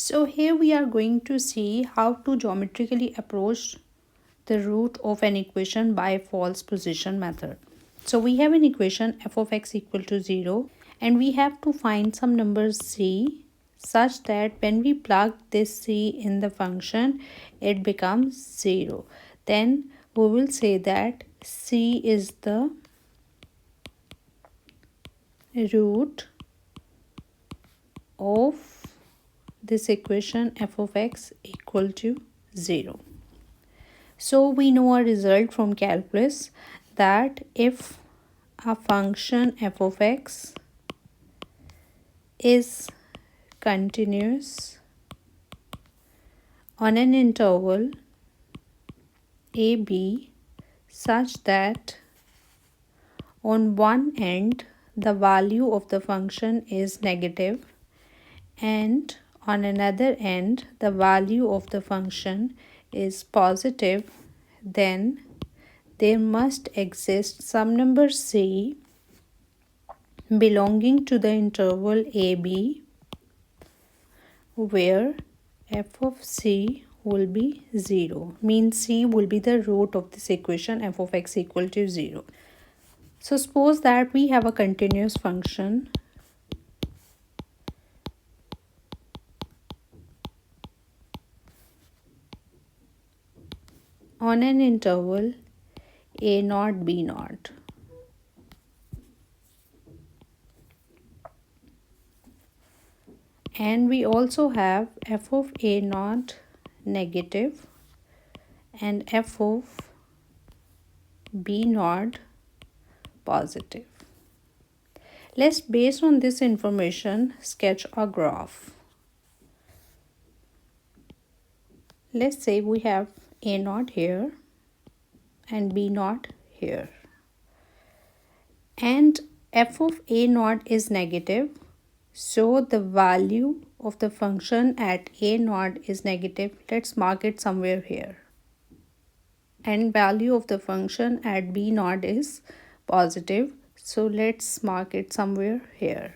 So here we are going to see how to geometrically approach the root of an equation by false position method. So we have an equation f of x equal to 0 and we have to find some number c such that when we plug this c in the function it becomes 0. Then we will say that c is the root of this equation f of x equal to 0. So we know a result from calculus that if a function f of x is continuous on an interval a b such that on one end the value of the function is negative and on another end the value of the function is positive, then there must exist some number c belonging to the interval ab where f of c will be 0, means c will be the root of this equation f of x equal to 0. So suppose that we have a continuous function on an interval a naught b naught. And we also have f of a naught negative and f of b naught positive. Let's, based on this information, sketch a graph. Let's say we have a naught here and b naught here. And f of a naught is negative. So the value of the function at a naught is negative. Let's mark it somewhere here. And value of the function at b naught is positive. So let's mark it somewhere here.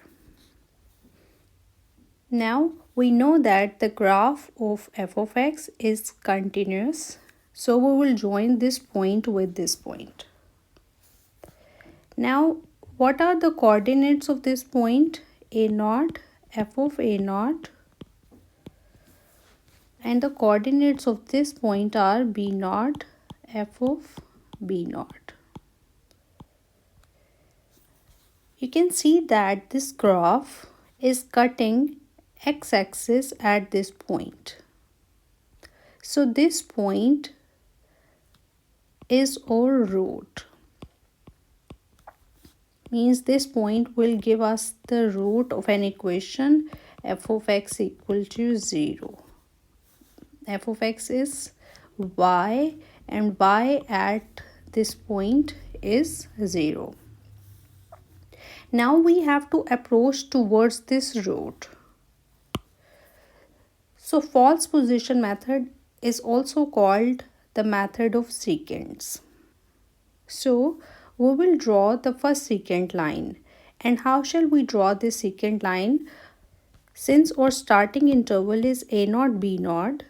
Now we know that the graph of f of x is continuous. So we will join this point with this point. Now what are the coordinates of this point? A naught, f of a naught, and the coordinates of this point are b naught, f of b naught. You can see that this graph is cutting x-axis at this point. So this point is our root. Means this point will give us the root of an equation f of x equal to 0. F of x is y and y at this point is 0. Now we have to approach towards this root. So false position method is also called the method of secants. So we will draw the first secant line. And how shall we draw this secant line? Since our starting interval is a naught b naught,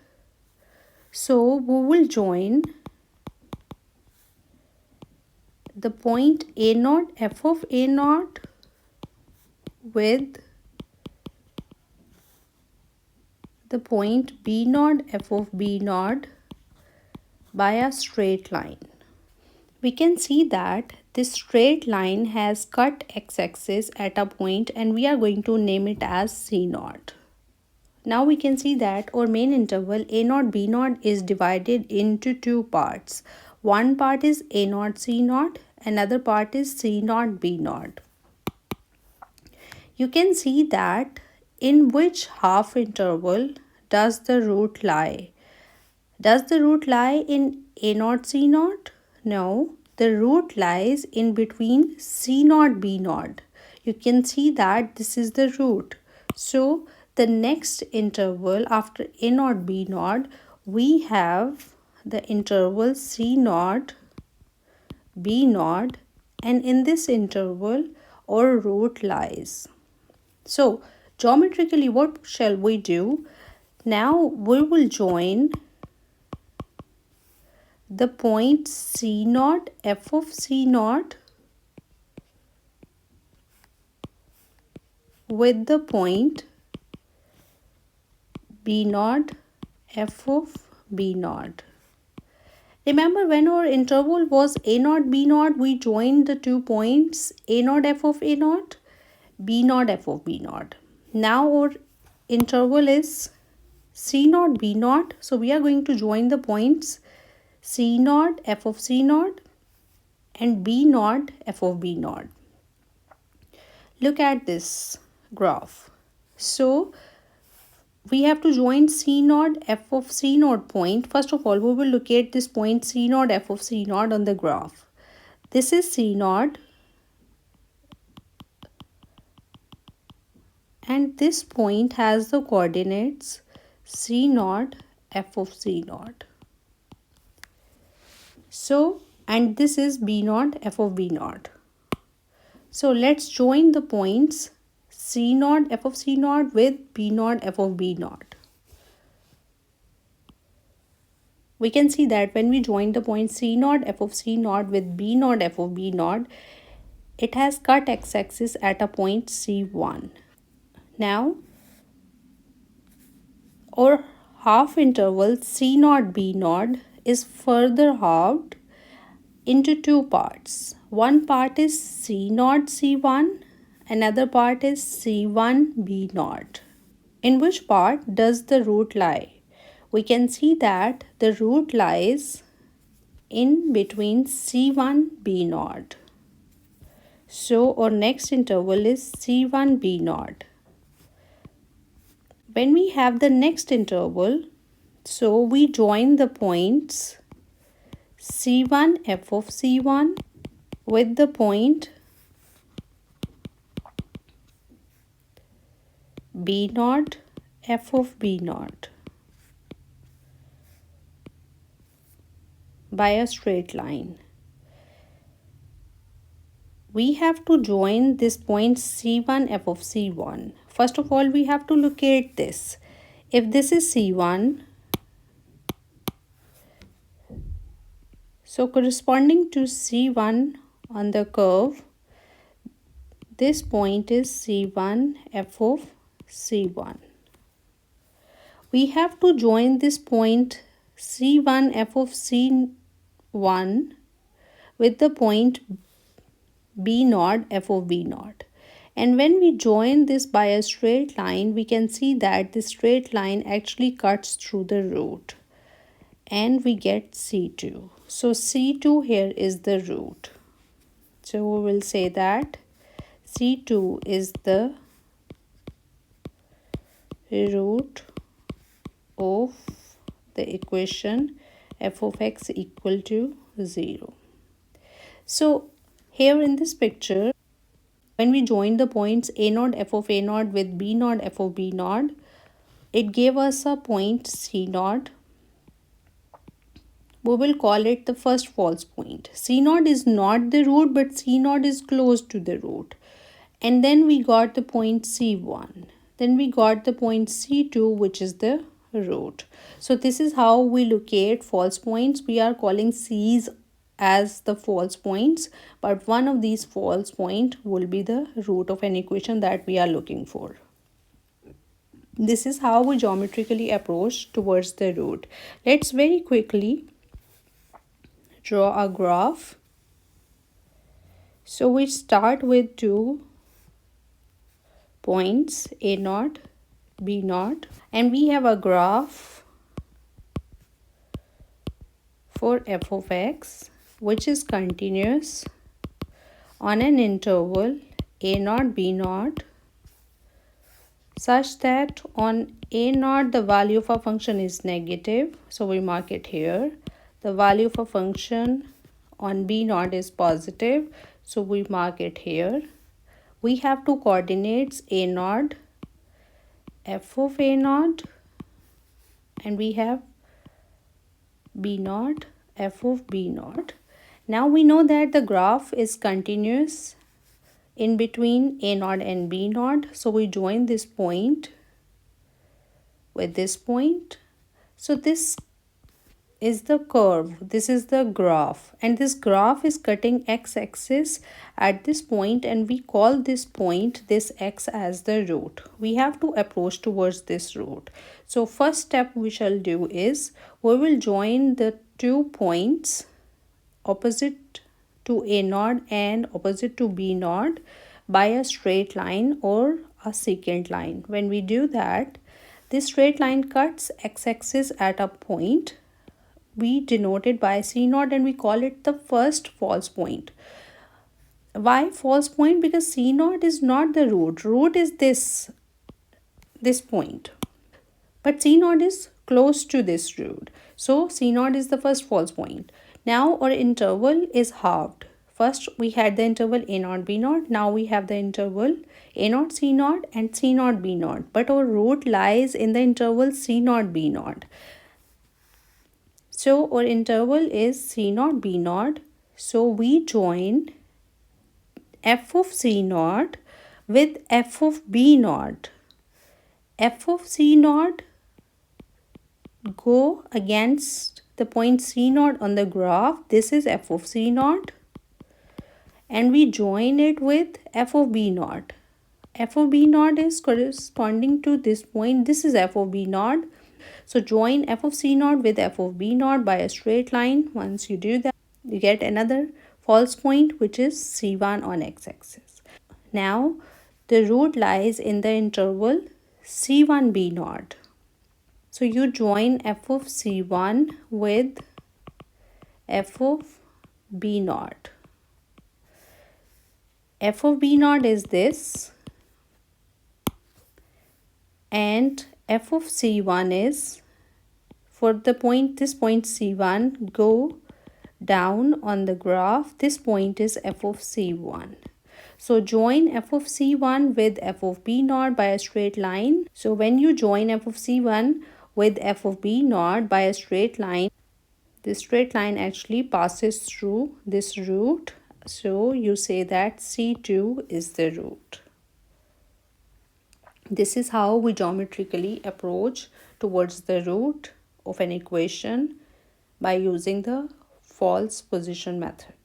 so we will join the point a naught f of a naught with the point b naught f of b naught by a straight line. We can see that this straight line has cut x-axis at a point and we are going to name it as c naught. Now we can see that our main interval a naught b naught is divided into two parts. One part is a naught c naught, another part is c naught b naught. You can see that in which half interval does the root lie? Does the root lie in a naught c naught? No, the root lies in between c naught b naught. You can see that this is the root. So the next interval after a naught b naught, we have the interval c naught b naught, and in this interval our root lies. So geometrically what shall we do? Now we will join the point C naught, f of C naught, with the point B naught, f of B naught. Remember, when our interval was A naught, B naught, we joined the 2 points A naught, f of A naught, B naught, f of B naught. Now our interval is C naught, B naught. So we are going to join the points C naught, f of C naught, and B naught, f of B naught. Look at this graph. So we have to join C naught, f of C naught point. First of all, we will locate this point C naught, f of C naught on the graph. This is C naught, and this point has the coordinates C naught, f of C naught. So, and this is B naught, f of B naught. So let's join the points C naught, f of C naught with B naught, f of B naught. We can see that when we join the point C naught, f of C naught with B naught, f of B naught, it has cut x-axis at a point C1. Now, our half interval C naught, B naught is further halved into 2 parts. One part is C naught, C1, another part is C1, B naught. In which part does the root lie? We can see that the root lies in between C1, B naught. So our next interval is C1, B naught. When we have the next interval, so we join the points C1, f of C1 with the point B naught, f of B naught by a straight line. We have to join this point C1, f of C1. First of all, we have to locate this. If this is C1, so corresponding to C1 on the curve, this point is C1, f of C1. We have to join this point C1, f of C1 with the point B naught, f of B naught. And when we join this by a straight line, we can see that the straight line actually cuts through the root and we get C2. So C2 here is the root. So we will say that C2 is the root of the equation f of x equal to 0. So here in this picture, when we join the points A naught, f of A naught with B naught, f of B naught, it gave us a point C naught. We will call it the first false point. C naught is not the root, but C naught is close to the root. And then we got the point C1. Then we got the point C2, which is the root. So this is how we locate false points. We are calling C's as the false points, but one of these false point will be the root of an equation that we are looking for. This is how we geometrically approach towards the root. Let's very quickly draw a graph. So we start with 2 points A naught, B naught, and we have a graph for f of x, which is continuous on an interval A naught, B naught, such that on A naught the value of a function is negative, so we mark it here. The value of a function on B naught is positive, so we mark it here. We have two coordinates A naught, f of A naught, and we have B naught, f of B naught. Now we know that the graph is continuous in between A naught and B naught, so we join this point with this point. So this is the curve, this is the graph, and this graph is cutting x-axis at this point, and we call this point, this x, as the root. We have to approach towards this root. So first step we shall do is we will join the 2 points opposite to a node and opposite to b node by a straight line or a secant line. When we do that, this straight line cuts x-axis at a point. We denote it by C naught and we call it the first false point. Why false point? Because C naught is not the root. Root is this point. But C naught is close to this root. So C naught is the first false point. Now our interval is halved. First we had the interval A naught B naught. Now we have the interval A naught C naught and C naught B naught. But our root lies in the interval C naught B naught. So our interval is C naught B naught. So we join f of C naught with f of B naught. F of C naught go against the point C naught on the graph. This is f of C naught. And we join it with f of B naught. F of B naught is corresponding to this point. This is f of B naught. So join f of C naught with f of B naught by a straight line. Once you do that, you get another false point, which is C1 on x-axis. Now the root lies in the interval C1 B naught. So you join f of C1 with f of B naught. F of B naught is this, and f of C1 is, for the point, this point C1, go down on the graph. This point is f of C1. So join f of C1 with f of B naught by a straight line. So when you join f of C1 with f of B naught by a straight line, this straight line actually passes through this root. So you say that C2 is the root. This is how we geometrically approach towards the root of an equation by using the false position method.